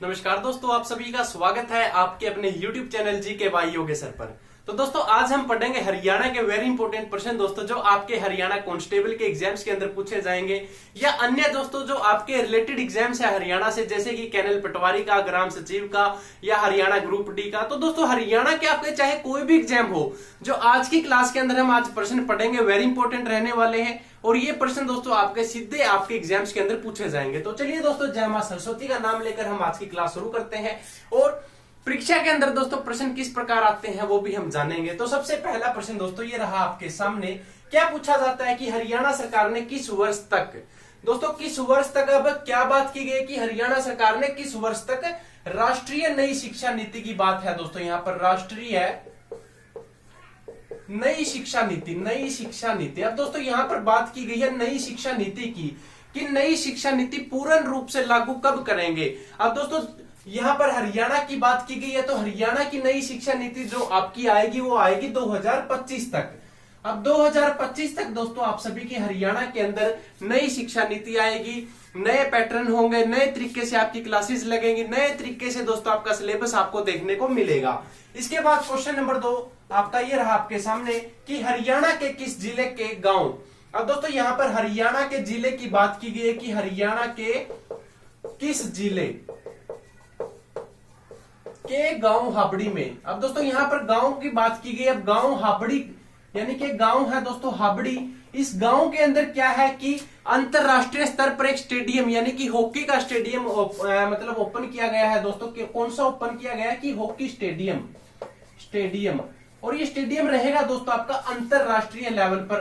नमस्कार दोस्तों, आप सभी का स्वागत है आपके अपने YouTube चैनल जी के भाई योगे सर पर। तो दोस्तों आज हम पढ़ेंगे हरियाणा के वेरी इंपॉर्टेंट प्रश्न दोस्तों, जो आपके हरियाणा कांस्टेबल के एग्जाम्स के अंदर पूछे जाएंगे या अन्य दोस्तों जो आपके रिलेटेड एग्जाम्स है हरियाणा से, जैसे कि कैनल पटवारी का, ग्राम सचिव का या हरियाणा ग्रुप डी का। तो दोस्तों हरियाणा के आपके चाहे कोई भी एग्जाम हो, जो आज की क्लास के अंदर हम आज प्रश्न पढ़ेंगे वेरी इंपॉर्टेंट रहने वाले हैं और ये प्रश्न दोस्तों आपके सीधे आपके एग्जाम्स के अंदर पूछे जाएंगे। तो चलिए दोस्तों, जय मां सरस्वती का नाम लेकर हम आज की क्लास शुरू करते हैं और परीक्षा के अंदर दोस्तों प्रश्न किस प्रकार आते हैं वो भी हम जानेंगे। तो सबसे पहला प्रश्न दोस्तों ये रहा आपके सामने। क्या पूछा जाता है कि हरियाणा सरकार ने किस वर्ष तक, दोस्तों किस वर्ष तक, अब क्या बात की गई कि हरियाणा सरकार ने किस वर्ष तक राष्ट्रीय नई शिक्षा नीति की बात है दोस्तों, यहाँ पर राष्ट्रीय नई शिक्षा नीति, नई शिक्षा नीति। अब दोस्तों यहाँ पर बात की गई है नई शिक्षा नीति की, कि नई शिक्षा नीति पूर्ण रूप से लागू कब करेंगे। अब दोस्तों यहाँ पर हरियाणा की बात की गई है, तो हरियाणा की नई शिक्षा नीति जो आपकी आएगी वो आएगी 2025 तक। अब 2025 तक दोस्तों आप सभी की हरियाणा के अंदर नई शिक्षा नीति आएगी, नए पैटर्न होंगे, नए तरीके से आपकी क्लासेस लगेंगी, नए तरीके से दोस्तों आपका सिलेबस आपको देखने को मिलेगा। इसके बाद क्वेश्चन नंबर 2 आपका ये रहा आपके सामने कि हरियाणा के किस जिले के गांव। अब दोस्तों यहाँ पर हरियाणा के जिले की बात की गई है कि हरियाणा के किस जिले के गांव हाबड़ी में। अब दोस्तों यहाँ पर गांव की बात की गई। अब गांव हाबड़ी यानी कि गांव है दोस्तों हाबड़ी। इस गांव के अंदर क्या है कि अंतरराष्ट्रीय स्तर पर एक स्टेडियम यानी कि हॉकी का स्टेडियम मतलब ओपन किया गया है दोस्तों। कौन सा ओपन किया गया है कि हॉकी स्टेडियम। और ये स्टेडियम रहेगा दोस्तों आपका अंतरराष्ट्रीय लेवल पर,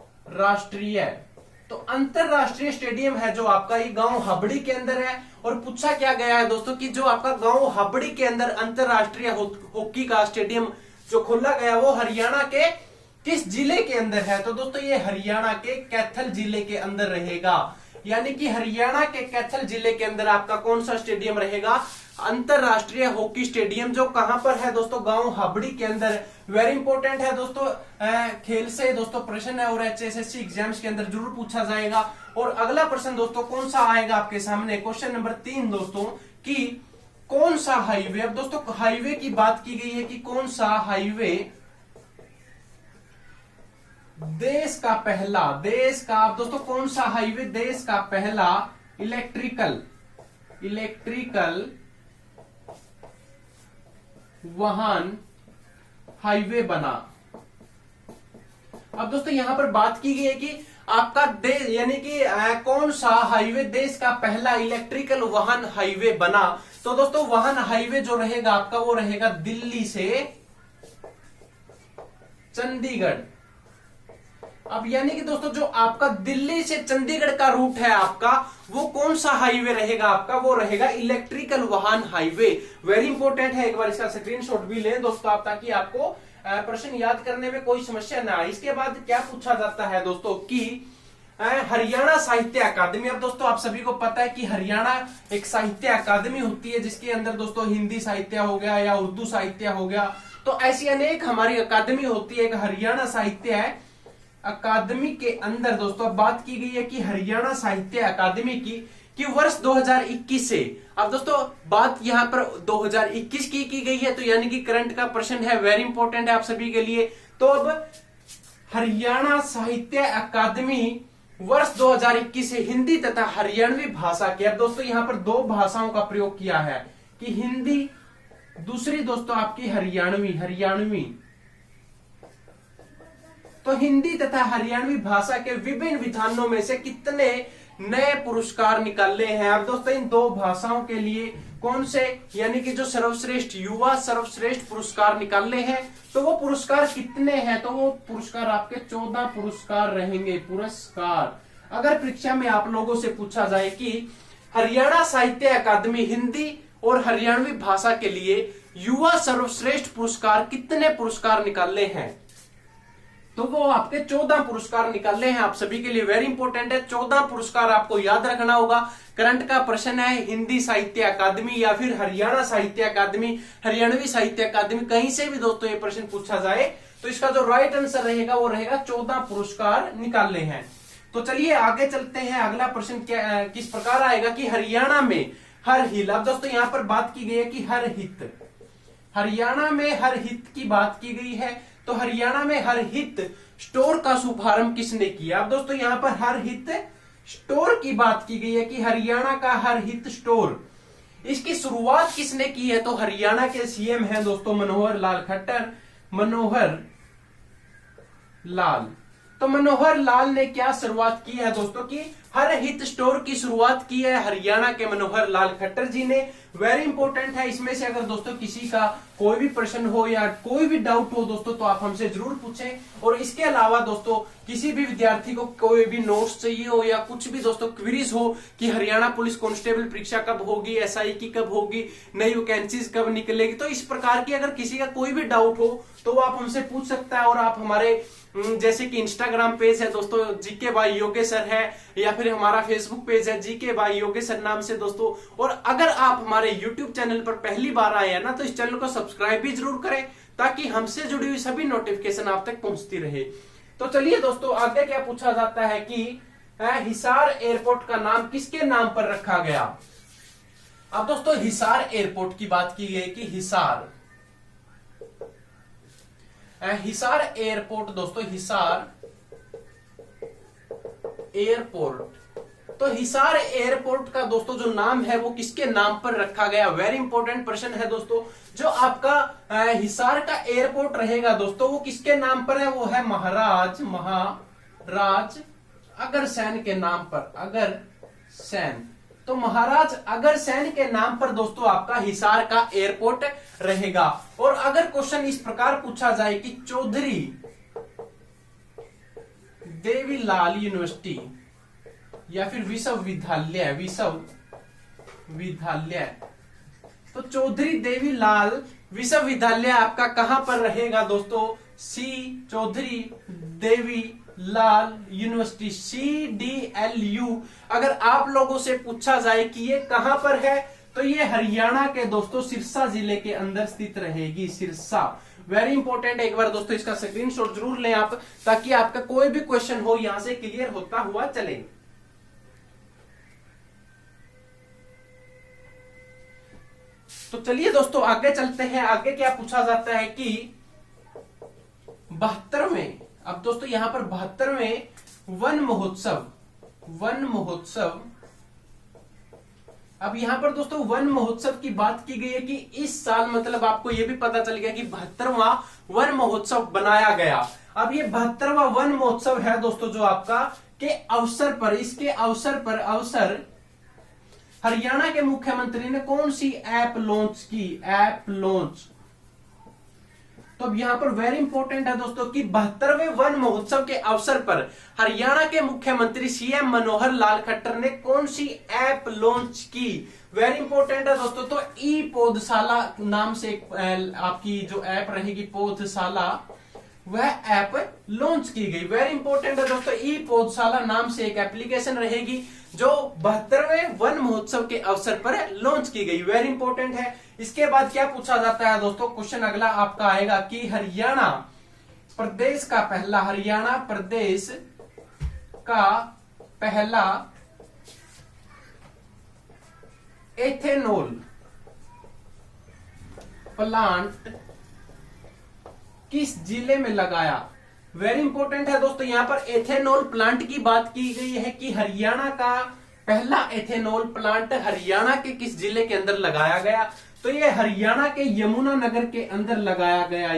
अंतरराष्ट्रीय। तो अंतरराष्ट्रीय स्टेडियम है जो आपका ये गांव हाबड़ी के अंदर है। और पूछा क्या गया है दोस्तों कि जो आपका गांव हाबड़ी के अंदर अंतरराष्ट्रीय हॉकी का स्टेडियम जो खोला गया वो हरियाणा के किस जिले के अंदर है। तो दोस्तों ये हरियाणा के कैथल जिले के अंदर रहेगा, यानी कि हरियाणा के कैथल जिले के अंदर आपका कौन सा स्टेडियम रहेगा, अंतरराष्ट्रीय हॉकी स्टेडियम, जो कहां पर है दोस्तों, गांव हाबड़ी के अंदर। वेरी इंपॉर्टेंट है दोस्तों, खेल से दोस्तों प्रश्न है और HSSC एग्जाम्स के अंदर जरूर पूछा जाएगा। और अगला प्रश्न दोस्तों कौन सा आएगा आपके सामने, क्वेश्चन नंबर 3 दोस्तों, कि कौन सा हाईवे। अब दोस्तों हाईवे की बात की गई है कि कौन सा हाईवे देश का अब दोस्तों कौन सा हाईवे देश का पहला इलेक्ट्रिकल वाहन हाईवे बना। अब दोस्तों यहां पर बात की गई है कि आपका देश यानी कि कौन सा हाईवे देश का पहला इलेक्ट्रिकल वाहन हाईवे बना। तो दोस्तों वाहन हाईवे जो रहेगा आपका वो रहेगा दिल्ली से चंडीगढ़। अब यानी कि दोस्तों जो आपका दिल्ली से चंडीगढ़ का रूट है आपका, वो कौन सा हाईवे रहेगा आपका, वो रहेगा इलेक्ट्रिकल वाहन हाईवे। वेरी इंपॉर्टेंट है, एक बार इसका स्क्रीनशॉट भी लें दोस्तों आप, ताकि आपको प्रश्न याद करने में कोई समस्या ना आए। इसके बाद क्या पूछा जाता है दोस्तों कि हरियाणा साहित्य अकादमी। अब दोस्तों आप सभी को पता है कि हरियाणा एक साहित्य अकादमी होती है, जिसके अंदर दोस्तों हिंदी साहित्य हो गया या उर्दू साहित्य हो गया, तो ऐसी अनेक हमारी अकादमी होती है। एक हरियाणा साहित्य अकादमी के अंदर दोस्तों बात की गई है कि हरियाणा साहित्य अकादमी की कि वर्ष 2021 से। अब दोस्तों बात यहां पर 2021 की गई है, तो यानी कि करंट का प्रश्न है, वेरी इंपॉर्टेंट है आप सभी के लिए। तो अब हरियाणा साहित्य अकादमी वर्ष 2021 से हिंदी तथा हरियाणवी भाषा के। अब दोस्तों यहां पर 2 भाषाओं का प्रयोग किया है कि हिंदी, दूसरी दोस्तों आपकी हरियाणवी। तो हिंदी तथा हरियाणवी भाषा के विभिन्न विधानों में से कितने नए पुरस्कार निकाले हैं। अब दोस्तों इन 2 भाषाओं के लिए कौन से, यानी कि जो सर्वश्रेष्ठ युवा सर्वश्रेष्ठ पुरस्कार निकाले हैं, तो वो पुरस्कार कितने हैं, तो वो पुरस्कार आपके 14 पुरस्कार रहेंगे। पुरस्कार अगर परीक्षा में आप लोगों से पूछा जाए कि हरियाणा साहित्य अकादमी हिंदी और हरियाणवी भाषा के लिए युवा सर्वश्रेष्ठ पुरस्कार कितने पुरस्कार निकाले हैं, तो वो आपके 14 पुरस्कार निकाले हैं आप सभी के लिए। वेरी इंपॉर्टेंट है, 14 पुरस्कार आपको याद रखना होगा। करंट का प्रश्न है, हिंदी साहित्य अकादमी या फिर हरियाणा साहित्य अकादमी, हरियाणवी साहित्य अकादमी, कहीं से भी दोस्तों ये प्रश्न पूछा जाए तो इसका जो राइट आंसर रहेगा वो रहेगा 14 पुरस्कार निकाले हैं। तो चलिए आगे चलते हैं। अगला प्रश्न क्या किस प्रकार आएगा कि हरियाणा में हर हिल। अब दोस्तों यहां पर बात की गई है कि हर हित, हरियाणा में हर हित की बात की गई है। तो हरियाणा में हर हित स्टोर का शुभारंभ किसने किया? अब दोस्तों यहां पर हर हित स्टोर की बात की गई है कि हरियाणा का हर हित स्टोर, इसकी शुरुआत किसने की है? तो हरियाणा के सीएम हैं दोस्तों मनोहर लाल खट्टर। मनोहर लाल, तो मनोहर लाल ने क्या शुरुआत की है दोस्तों की हर हित स्टोर की शुरुआत की है हरियाणा के मनोहर लाल खट्टर जी ने। वेरी इंपॉर्टेंट है। इसमें से अगर दोस्तों किसी का कोई भी प्रश्न हो या कोई भी डाउट हो दोस्तों तो आप हमसे जरूर पूछें। और इसके अलावा दोस्तों किसी भी विद्यार्थी को कोई भी नोट्स चाहिए हो या कुछ भी दोस्तों क्वेरीज हो कि हरियाणा पुलिस कांस्टेबल परीक्षा कब होगी, एसआई की कब होगी, नई वैकेंसीज कब निकलेगी, तो इस प्रकार की अगर किसी का कोई भी डाउट हो तो वो आप हमसे पूछ सकता है। और आप हमारे जैसे कि इंस्टाग्राम पेज है दोस्तों जीके बाय योगेश सर है, या फिर हमारा फेसबुक पेज है जीके बाय योगेश सर नाम से दोस्तों। और अगर आप हमारे यूट्यूब चैनल पर पहली बार आए हैं ना तो इस चैनल को सब्सक्राइब भी जरूर करें ताकि हमसे जुड़ी हुई सभी नोटिफिकेशन आप तक पहुंचती रहे। तो चलिए दोस्तों आगे क्या पूछा जाता है कि हिसार एयरपोर्ट का नाम किसके नाम पर रखा गया? अब दोस्तों हिसार एयरपोर्ट की बात की गई कि हिसार एयरपोर्ट दोस्तों, हिसार एयरपोर्ट, तो हिसार एयरपोर्ट का दोस्तों जो नाम है वो किसके नाम पर रखा गया? वेरी इंपॉर्टेंट प्रश्न है दोस्तों। जो आपका हिसार का एयरपोर्ट रहेगा दोस्तों वो किसके नाम पर है? वो है महाराज अग्रसेन के नाम पर। अग्रसेन, तो महाराज अग्रसेन के नाम पर दोस्तों आपका हिसार का एयरपोर्ट रहेगा। और अगर क्वेश्चन इस प्रकार पूछा जाए कि चौधरी देवीलाल यूनिवर्सिटी या फिर विश्वविद्यालय, तो चौधरी देवीलाल विश्वविद्यालय आपका कहां पर रहेगा दोस्तों? सी चौधरी देवीलाल यूनिवर्सिटी, CDLU। अगर आप लोगों से पूछा जाए कि ये कहां पर है तो ये हरियाणा के दोस्तों सिरसा जिले के अंदर स्थित रहेगी। Sirsa, very important. एक बार दोस्तों इसका स्क्रीनशॉट जरूर लें आप ताकि आपका कोई भी क्वेश्चन हो यहां से क्लियर होता हुआ चले। तो चलिए दोस्तों आगे चलते हैं। आगे क्या पूछा जाता है कि 72वें, अब दोस्तों यहां पर 72वें वन महोत्सव, अब यहां पर दोस्तों वन महोत्सव की बात की गई है कि इस साल मतलब आपको यह भी पता चल गया कि 72वां वन महोत्सव बनाया गया। अब ये 72वां वन महोत्सव है दोस्तों जो आपका के अवसर पर, इसके अवसर हरियाणा के मुख्यमंत्री ने कौन सी ऐप लॉन्च की? App launch. तो अब यहां पर वेरी इंपॉर्टेंट है दोस्तों कि 72वें वन महोत्सव के अवसर पर हरियाणा के मुख्यमंत्री सीएम मनोहर लाल खट्टर ने कौन सी ऐप लॉन्च की? वेरी इंपॉर्टेंट है दोस्तों। तो ई पौधशाला नाम से आपकी जो ऐप रहेगी पौधशाला, वह ऐप लॉन्च की गई। वेरी इंपॉर्टेंट है दोस्तों। ई पौधशाला नाम से एक एप्लीकेशन रहेगी जो 72वें वन महोत्सव के अवसर पर लॉन्च की गई। वेरी इंपॉर्टेंट है। इसके बाद क्या पूछा जाता है दोस्तों? क्वेश्चन अगला आपका आएगा कि हरियाणा प्रदेश का पहला एथेनॉल प्लांट किस जिले में लगाया? वेरी इंपॉर्टेंट है दोस्तों। यहां पर एथेनॉल प्लांट की बात की गई है कि हरियाणा का पहला एथेनॉल प्लांट हरियाणा के किस जिले के अंदर लगाया गया? तो ये हरियाणा के यमुनानगर के अंदर लगाया गया।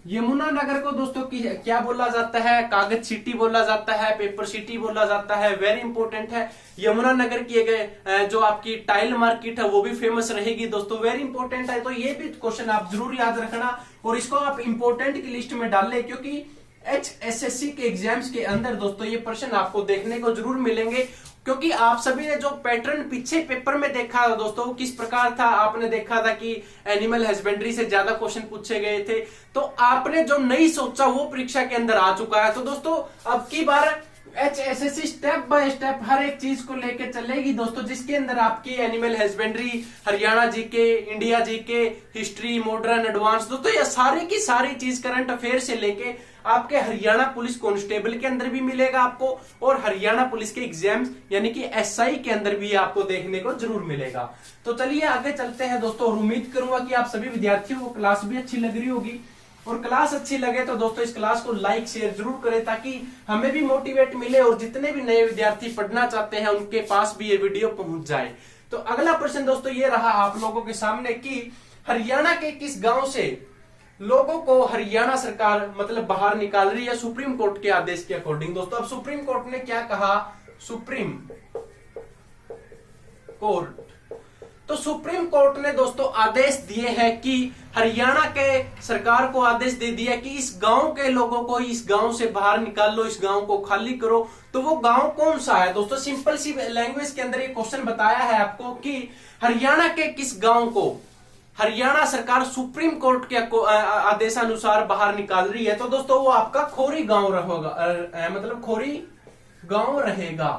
यमुनानगर को दोस्तों क्या बोला जाता है? कागज सिटी बोला जाता है, पेपर सिटी बोला जाता है। वेरी इंपॉर्टेंट है। यमुनानगर की एक जो आपकी टाइल मार्केट है वो भी फेमस रहेगी दोस्तों। वेरी इंपॉर्टेंट है। तो ये भी क्वेश्चन आप जरूर याद रखना और इसको आप इंपॉर्टेंट की लिस्ट में डाल लें क्योंकि HSSC के एग्जाम्स के अंदर दोस्तों ये प्रश्न आपको देखने को जरूर मिलेंगे। क्योंकि आप सभी ने जो पैटर्न पीछे पेपर में देखा दोस्तों किस प्रकार था, आपने देखा था कि एनिमल हस्बेंड्री से ज्यादा क्वेश्चन पूछे गए थे। तो आपने जो नहीं सोचा वो परीक्षा के अंदर आ चुका है। तो दोस्तों अब की बार HSSC स्टेप बाय स्टेप हर एक चीज को लेके चलेगी दोस्तों, जिसके अंदर आपकी animal husbandry, Haryana GK, India GK, history, modern, advance, दोस्तों ये सारी की सारी चीज करंट अफेयर से लेके आपके हरियाणा पुलिस कांस्टेबल के अंदर भी मिलेगा आपको, और हरियाणा पुलिस के एग्जाम्स यानी कि SI के अंदर भी आपको देखने को जरूर मिलेगा। तो चलिए आगे चलते हैं दोस्तों, और उम्मीद करूंगा कि आप सभी विद्यार्थियों को क्लास भी अच्छी लग रही होगी, और क्लास अच्छी लगे तो दोस्तों इस क्लास को लाइक शेयर जरूर करें, ताकि हमें भी मोटिवेट मिले और जितने भी नए विद्यार्थी पढ़ना चाहते हैं उनके पास भी ये वीडियो पहुंच जाए। तो अगला प्रश्न दोस्तों ये रहा आप लोगों के सामने कि हरियाणा के किस गांव से लोगों को हरियाणा सरकार मतलब बाहर निकाल रही है सुप्रीम कोर्ट के आदेश के अकॉर्डिंग। दोस्तों अब सुप्रीम कोर्ट ने क्या कहा, सुप्रीम कोर्ट, तो सुप्रीम कोर्ट ने दोस्तों आदेश दिए हैं कि हरियाणा के सरकार को आदेश दे दिया कि इस गांव के लोगों को इस गांव से बाहर निकाल लो, इस गांव को खाली करो। तो वो गांव कौन सा है दोस्तों, सिंपल सी लैंग्वेज के अंदर ये क्वेश्चन बताया है आपको कि हरियाणा के किस गांव को हरियाणा सरकार सुप्रीम कोर्ट के आदेशानुसार बाहर निकाल रही है। तो दोस्तों वो आपका खोरी गांव रहेगा, मतलब खोरी गांव रहेगा।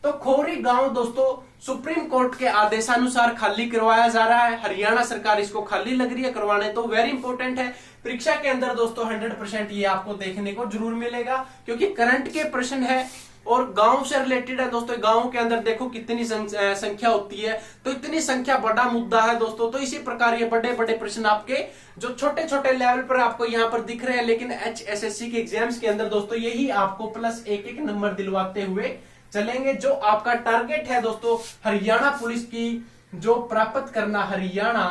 तो खोरी गांव दोस्तों सुप्रीम कोर्ट के आदेशानुसार खाली करवाया जा रहा है, हरियाणा सरकार इसको खाली लग रही है करवाने। तो वेरी इंपॉर्टेंट है, परीक्षा के अंदर दोस्तों 100% ये आपको देखने को जरूर मिलेगा, क्योंकि करंट के प्रश्न है और गांव से रिलेटेड है दोस्तों। गांव के अंदर देखो कितनी संख्या होती है, तो इतनी संख्या बड़ा मुद्दा है दोस्तों। तो इसी प्रकार ये बड़े बड़े प्रश्न आपके जो छोटे छोटे लेवल पर आपको यहाँ पर दिख रहे हैं, लेकिन HSSC के एग्जाम्स के अंदर दोस्तों यही आपको प्लस एक नंबर दिलवाते हुए चलेंगे। जो आपका टारगेट है दोस्तों हरियाणा पुलिस की जो प्राप्त करना, हरियाणा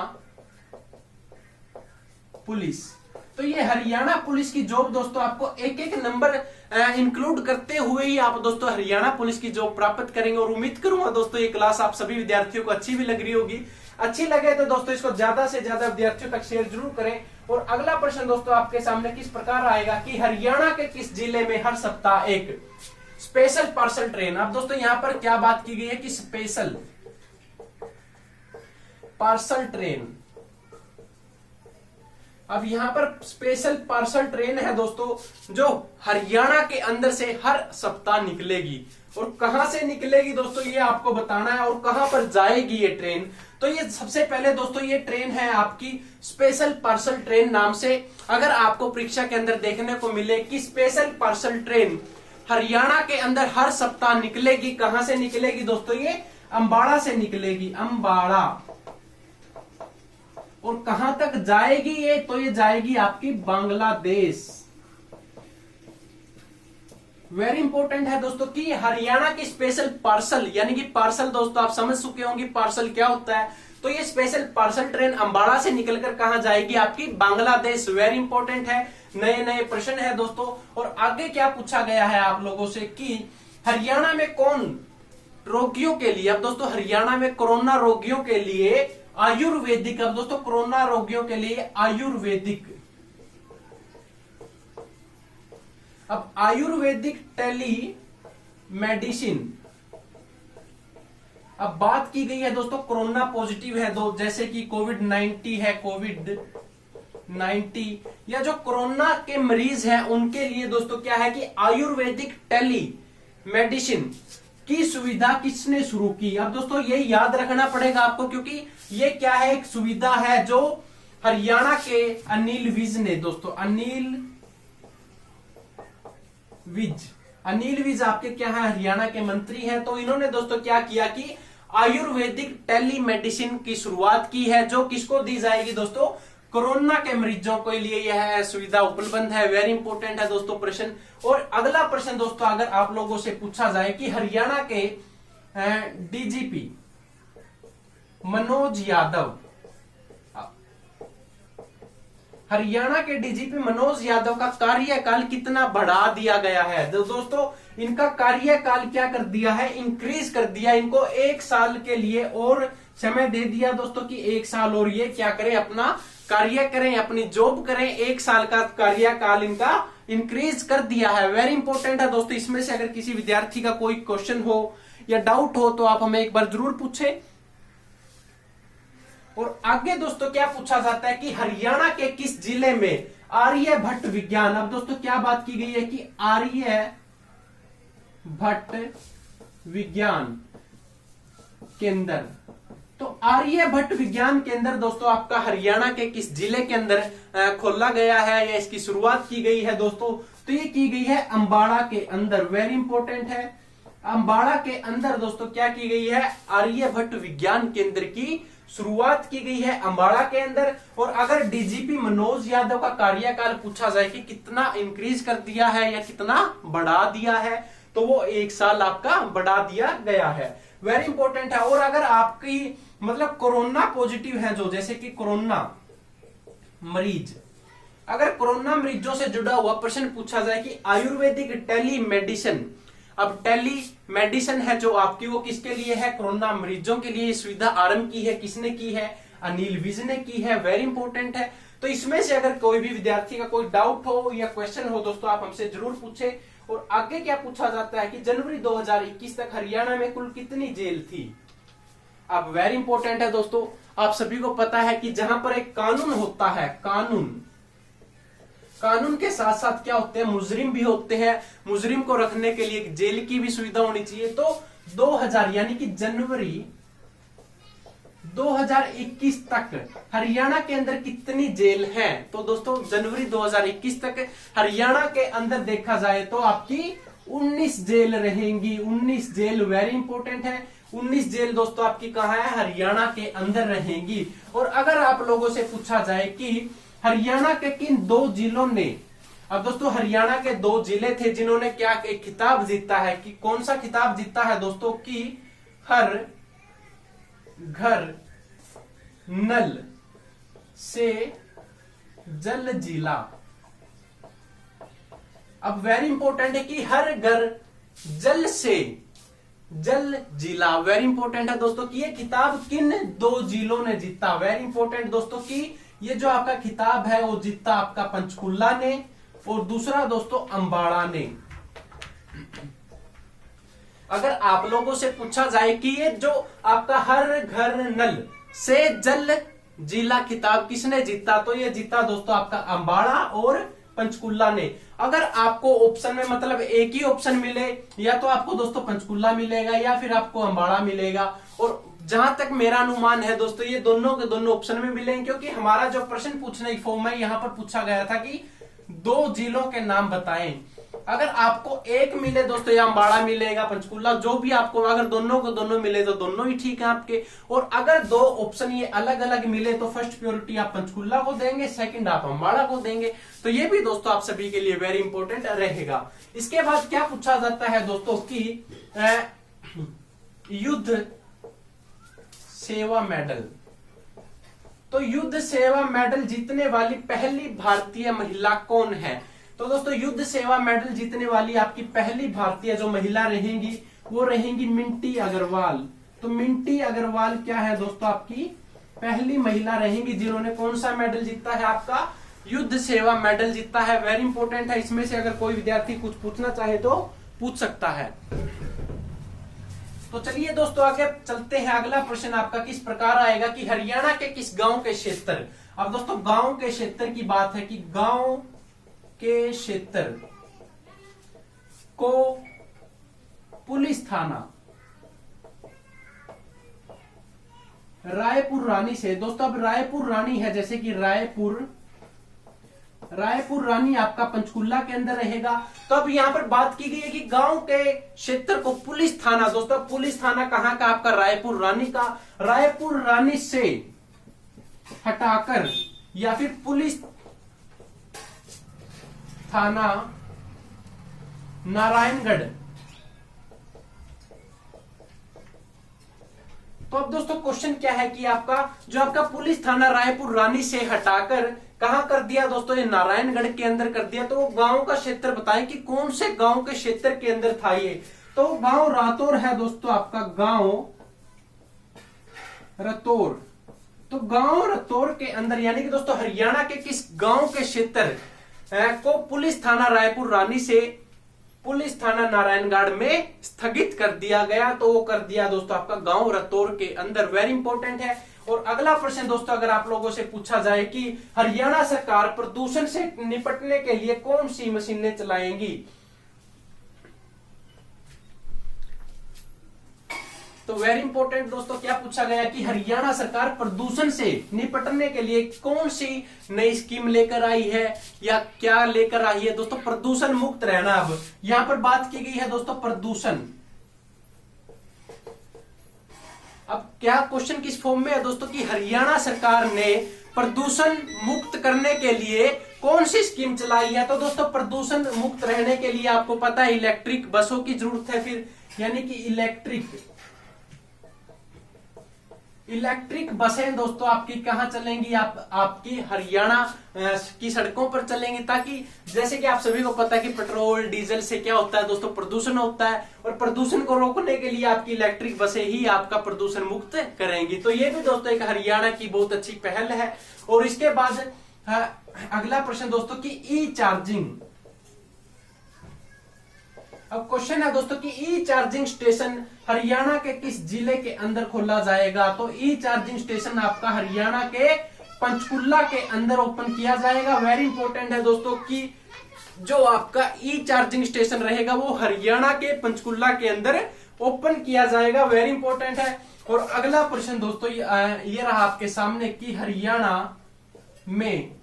पुलिस, तो ये हरियाणा पुलिस की जॉब दोस्तों आपको एक नंबर इंक्लूड करते हुए ही आप दोस्तों हरियाणा पुलिस की जॉब प्राप्त करेंगे। और उम्मीद करूंगा दोस्तों ये क्लास आप सभी विद्यार्थियों को अच्छी भी लग रही होगी। अच्छी लगे तो दोस्तों इसको ज्यादा से ज्यादा विद्यार्थियों तक शेयर जरूर करें। और अगला प्रश्न दोस्तों आपके सामने किस प्रकार आएगा कि हरियाणा के किस जिले में हर सप्ताह एक स्पेशल पार्सल ट्रेन। अब दोस्तों यहां पर क्या बात की गई है कि स्पेशल पार्सल ट्रेन, अब यहां पर स्पेशल पार्सल ट्रेन है दोस्तों जो हरियाणा के अंदर से हर सप्ताह निकलेगी। और कहां से निकलेगी दोस्तों ये आपको बताना है, और कहां पर जाएगी ये ट्रेन। तो ये सबसे पहले दोस्तों ये ट्रेन है आपकी स्पेशल पार्सल ट्रेन नाम से। अगर आपको परीक्षा के अंदर देखने को मिले कि स्पेशल पार्सल ट्रेन हरियाणा के अंदर हर सप्ताह निकलेगी, कहां से निकलेगी दोस्तों, ये अंबाड़ा से निकलेगी, अंबाड़ा। और कहां तक जाएगी ये, तो ये जाएगी आपकी बांग्लादेश। वेरी इंपॉर्टेंट है दोस्तों कि हरियाणा की स्पेशल पार्सल, यानी कि पार्सल दोस्तों आप समझ चुके होंगे पार्सल क्या होता है। तो ये स्पेशल पार्सल ट्रेन अंबाड़ा से निकलकर कहां जाएगी, आपकी बांग्लादेश। वेरी इंपॉर्टेंट है, नए नए प्रश्न है दोस्तों। और आगे क्या पूछा गया है आप लोगों से कि हरियाणा में कौन रोगियों के लिए, अब दोस्तों हरियाणा में कोरोना रोगियों के लिए आयुर्वेदिक, अब दोस्तों कोरोना रोगियों के लिए आयुर्वेदिक, अब आयुर्वेदिक टेली मेडिसिन। अब बात की गई है दोस्तों कोरोना पॉजिटिव है दो, जैसे कि कोविड-19 है, कोविड-19 या जो कोरोना के मरीज हैं उनके लिए दोस्तों क्या है कि आयुर्वेदिक टेली मेडिसिन की सुविधा किसने शुरू की। अब दोस्तों ये याद रखना पड़ेगा आपको, क्योंकि ये क्या है, एक सुविधा है जो हरियाणा के अनिल विज ने दोस्तों, अनिल विज आपके क्या है, हरियाणा के मंत्री हैं। तो इन्होंने दोस्तों क्या किया कि आयुर्वेदिक टेली मेडिसिन की शुरुआत की है, जो किसको दी जाएगी दोस्तों, कोरोना के मरीजों के लिए यह सुविधा उपलब्ध है। वेरी इंपॉर्टेंट है दोस्तों प्रश्न। और अगला प्रश्न दोस्तों अगर आप लोगों से पूछा जाए कि हरियाणा के DGP मनोज यादव, हरियाणा के DGP मनोज यादव का कार्यकाल कितना बढ़ा दिया गया है। दोस्तों इनका कार्यकाल क्या कर दिया है, इंक्रीज कर दिया। इनको 1 साल के लिए और समय दे दिया दोस्तों कि 1 साल और ये क्या करें, अपना कार्य करें, अपनी जॉब करें। 1 साल का कार्यकाल इनका इंक्रीज कर दिया है। वेरी इंपॉर्टेंट है दोस्तों। इसमें से अगर किसी विद्यार्थी का कोई क्वेश्चन हो या डाउट हो तो आप हमें एक बार जरूर पूछें। और आगे दोस्तों क्या पूछा जाता है कि हरियाणा के किस जिले में आर्यभट्ट विज्ञान, अब दोस्तों क्या बात की गई है कि भट्ट विज्ञान केंद्र। तो आर्यभट्ट विज्ञान केंद्र दोस्तों आपका हरियाणा के किस जिले के अंदर खोला गया है या इसकी शुरुआत की गई है दोस्तों? तो ये की गई है अंबाड़ा के अंदर। वेरी इंपॉर्टेंट है, अंबाड़ा के अंदर दोस्तों क्या की गई है? आर्यभट्ट विज्ञान केंद्र की शुरुआत की गई है अंबाड़ा के अंदर। और अगर डीजीपी मनोज यादव का कार्यकाल पूछा जाए कि कितना इंक्रीज कर दिया है या कितना बढ़ा दिया है, तो वो 1 साल आपका बढ़ा दिया गया है। वेरी इंपॉर्टेंट है। और अगर आपकी मतलब कोरोना पॉजिटिव है जो, जैसे कि कोरोना मरीज, अगर कोरोना मरीजों से जुड़ा हुआ प्रश्न पूछा जाए कि आयुर्वेदिक टेली मेडिसिन, अब टेली मेडिसिन है जो आपकी, वो किसके लिए है? कोरोना मरीजों के लिए सुविधा आरंभ की है। किसने की है? अनिल विज ने की है। वेरी इंपॉर्टेंट है। तो इसमें से अगर कोई भी विद्यार्थी का कोई डाउट हो या क्वेश्चन हो दोस्तों, आप हमसे जरूर पूछे। और आगे क्या पूछा जाता है कि जनवरी 2021 तक हरियाणा में कुल कितनी जेल थी? अब वेरी इंपॉर्टेंट है दोस्तों, आप सभी को पता है कि जहां पर एक कानून होता है, कानून के साथ साथ क्या होते हैं? मुजरिम भी होते हैं। मुजरिम को रखने के लिए जेल की भी सुविधा होनी चाहिए। तो 2000 यानी कि जनवरी 2021 तक हरियाणा के अंदर कितनी जेल है? तो दोस्तों जनवरी 2021 तक हरियाणा के अंदर देखा जाए तो आपकी 19 जेल रहेंगी। 19 जेल वेरी इंपॉर्टेंट है। 19 जेल दोस्तों आपकी कहां है? हरियाणा के अंदर रहेंगी। और अगर आप लोगों से पूछा जाए कि हरियाणा के किन 2 जिलों ने, अब दोस्तों हरियाणा के 2 जिले थे जिन्होंने क्या एक खिताब जीता है, कि कौन सा खिताब जीता है दोस्तों? कि हर घर नल से जल जिला। अब वेरी इंपॉर्टेंट है कि हर घर जल से जल जिला। वेरी इंपॉर्टेंट है दोस्तों कि ये खिताब किन 2 जिलों ने जीता। वेरी इंपॉर्टेंट दोस्तों कि ये जो आपका खिताब है वो जीता आपका पंचकुला ने, और दूसरा दोस्तों अंबाड़ा ने। अगर आप लोगों से पूछा जाए कि ये जो आपका हर घर नल से जल जिला खिताब किसने जीता, तो ये जीता दोस्तों आपका अंबाड़ा और पंचकुला ने। अगर आपको ऑप्शन में मतलब एक ही ऑप्शन मिले, या तो आपको दोस्तों पंचकुला मिलेगा या फिर आपको अंबाड़ा मिलेगा। और जहां तक मेरा अनुमान है दोस्तों, ये दोनों के दोनों ऑप्शन में मिलेंगे, क्योंकि हमारा जो प्रश्न पूछने की फॉर्म है यहां पर पूछा गया था कि 2 जिलों के नाम बताएं। अगर आपको एक मिले दोस्तों, या अंबाड़ा मिलेगा, पंचकुला, जो भी आपको, अगर दोनों को दोनों मिले तो दोनों ही ठीक है आपके। और अगर 2 ऑप्शन ये अलग अलग मिले तो फर्स्ट प्योरिटी आप पंचकुला को देंगे, सेकंड आप अंबाड़ा को देंगे। तो ये भी दोस्तों आप सभी के लिए वेरी इंपॉर्टेंट रहेगा। इसके बाद क्या पूछा जाता है दोस्तों कि युद्ध सेवा मेडल। तो युद्ध सेवा मेडल जीतने वाली पहली भारतीय महिला कौन है? तो दोस्तों युद्ध सेवा मेडल जीतने वाली आपकी पहली भारतीय जो महिला रहेंगी वो रहेंगी मिंटी अग्रवाल। तो मिंटी अग्रवाल क्या है दोस्तों? आपकी पहली महिला रहेंगी जिन्होंने कौन सा मेडल जीता है? आपका युद्ध सेवा मेडल जीता है। वेरी इंपॉर्टेंट है। इसमें से अगर कोई विद्यार्थी कुछ पूछना चाहे तो पूछ सकता है। तो चलिए दोस्तों आगे चलते हैं। अगला प्रश्न आपका किस प्रकार आएगा कि हरियाणा के किस गांव के क्षेत्र, अब दोस्तों गांव के क्षेत्र की बात है कि गांव के क्षेत्र को पुलिस थाना रायपुर रानी से, दोस्तों अब रायपुर रानी है, जैसे कि रायपुर रानी आपका पंचकुला के अंदर रहेगा। तो अब यहां पर बात की गई है कि गांव के क्षेत्र को पुलिस थाना, दोस्तों पुलिस थाना कहां का? आपका रायपुर रानी का। रायपुर रानी से हटाकर या फिर पुलिस थाना नारायणगढ़। तो अब दोस्तों क्वेश्चन क्या है कि आपका जो आपका पुलिस थाना रायपुर रानी से हटाकर कहां कर दिया दोस्तों? ये नारायणगढ़ के अंदर कर दिया। तो गांव का क्षेत्र बताएं कि कौन से गांव के क्षेत्र के अंदर था ये? तो गांव रातौर है दोस्तों आपका, गांव रतौर। तो गांव रतौर के अंदर यानी कि दोस्तों हरियाणा के किस गांव के क्षेत्र को पुलिस थाना रायपुर रानी से पुलिस थाना नारायणगढ़ में स्थगित कर दिया गया? तो वो कर दिया दोस्तों आपका गांव रतौर के अंदर। वेरी इंपॉर्टेंट है। और अगला प्रश्न दोस्तों अगर आप लोगों से पूछा जाए कि हरियाणा सरकार प्रदूषण से निपटने के लिए कौन सी मशीनें चलाएंगी? तो वेरी इंपॉर्टेंट दोस्तों क्या पूछा गया कि हरियाणा सरकार प्रदूषण से निपटने के लिए कौन सी नई स्कीम लेकर आई है या क्या लेकर आई है दोस्तों? प्रदूषण मुक्त रहना। अब यहां पर बात की गई है दोस्तों प्रदूषण। अब क्या क्वेश्चन किस फॉर्म में है दोस्तों कि हरियाणा सरकार ने प्रदूषण मुक्त करने के लिए कौन सी स्कीम चलाई है? तो दोस्तों प्रदूषण मुक्त रहने के लिए आपको पता है इलेक्ट्रिक बसों की जरूरत है, फिर यानी कि इलेक्ट्रिक बसें दोस्तों आपकी कहां चलेंगी? आपकी हरियाणा की सड़कों पर चलेंगी, ताकि जैसे कि आप सभी को पता है कि पेट्रोल डीजल से क्या होता है दोस्तों? प्रदूषण होता है, और प्रदूषण को रोकने के लिए आपकी इलेक्ट्रिक बसें ही आपका प्रदूषण मुक्त करेंगी। तो ये भी दोस्तों एक हरियाणा की बहुत अच्छी पहल है। और इसके बाद अगला प्रश्न दोस्तों की ई चार्जिंग। अब क्वेश्चन है दोस्तों कि ई चार्जिंग स्टेशन हरियाणा के किस जिले के अंदर खोला जाएगा? तो ई चार्जिंग स्टेशन आपका हरियाणा के पंचकुला के अंदर ओपन किया जाएगा। वेरी इंपॉर्टेंट है दोस्तों कि जो आपका ई चार्जिंग स्टेशन रहेगा वो हरियाणा के पंचकुला के अंदर ओपन किया जाएगा। वेरी इंपॉर्टेंट है। और अगला प्रश्न दोस्तों ये रहा आपके सामने कि हरियाणा में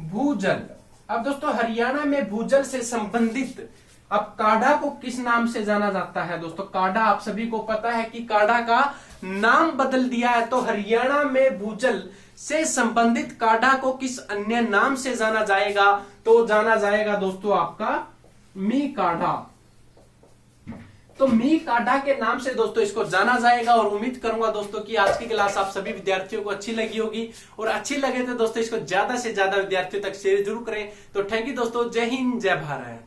भूजल। अब दोस्तों हरियाणा में भूजल से संबंधित अब काढ़ा को किस नाम से जाना जाता है? दोस्तों काढ़ा आप सभी को पता है कि काढ़ा का नाम बदल दिया है। तो हरियाणा में भूजल से संबंधित काढ़ा को किस अन्य नाम से जाना जाएगा? तो जाना जाएगा दोस्तों आपका मी काढ़ा। तो मी काढ़ा के नाम से दोस्तों इसको जाना जाएगा। और उम्मीद करूंगा दोस्तों कि आज की क्लास आप सभी विद्यार्थियों को अच्छी लगी होगी, और अच्छी लगे तो दोस्तों इसको ज्यादा से ज्यादा विद्यार्थियों तक शेयर जरूर करें। तो थैंक यू दोस्तों। जय हिंद, जय भारत।